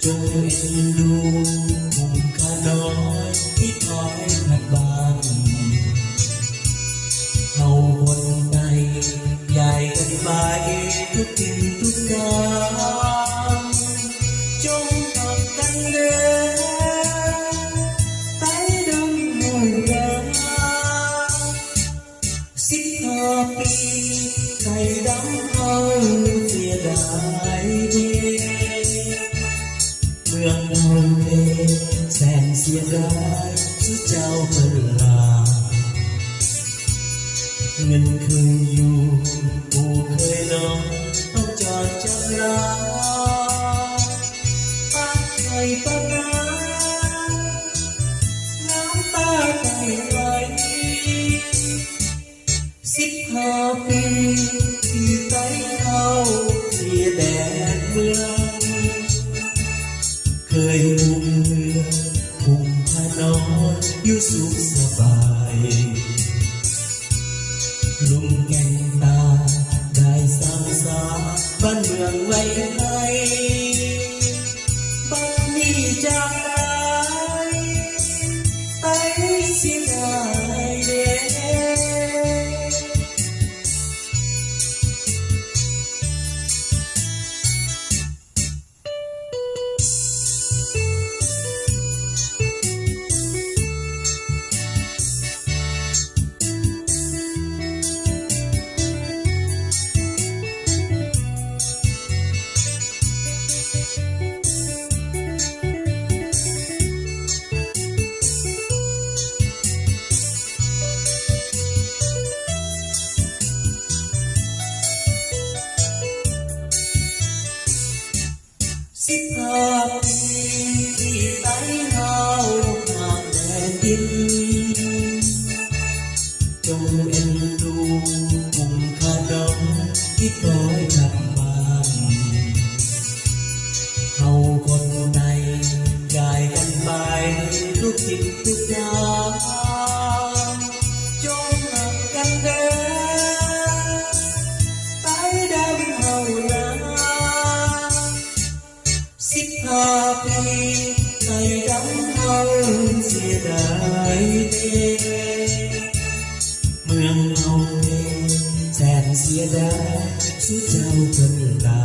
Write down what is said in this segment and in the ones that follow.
จงเอ็นดูมุมข้าน้อยที่คอยผัดบ้านเฮาคนใดใหญ่กันไปทุกทิศทุกทางจงทำกันเด้อไปดำหอยรัก15 ปีใครดำเฮาเสียดายเด้เมืองเฮาเด้แสนเสียดายสุดเจ้าเพิ่นลาเงินคืนอยู่ผู้เคยนอนต้องจอดจำลาปากไข่ปากน้ำตาไหลไหล15 ปีที่ไต้เขาเสียแดดเมืองเคยมุ่งเรือพุ่งพานอนอยู่สุขสบายลุงแก่งตาได้สร้างสาบ้านเมืองไว้ให้บ้านนี้จากไปเสียดายเด้15 ปีที่ไต้เฮาห่างแดนดินจงเอ็นดูกลุ่มข้าน้องที่คอยกลับบ้านเฮาคนใดย้ายกันไปทุกทิศทุกทางจงรักกันเด้อไปดำเฮานะ15 ปีใครดำเฮาเสียดายเด้เมืองเฮาเด้แสนเสียดายสุดเจ้าเพิ่นลา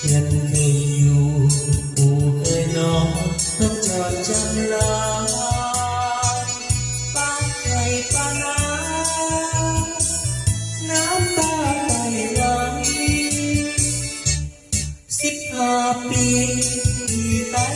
เงินเคยอยู่ผู้เคยนอนต้องจอดจำลาปากไข่ปากน้ำตาไหลไหล15 ปีที่ไต้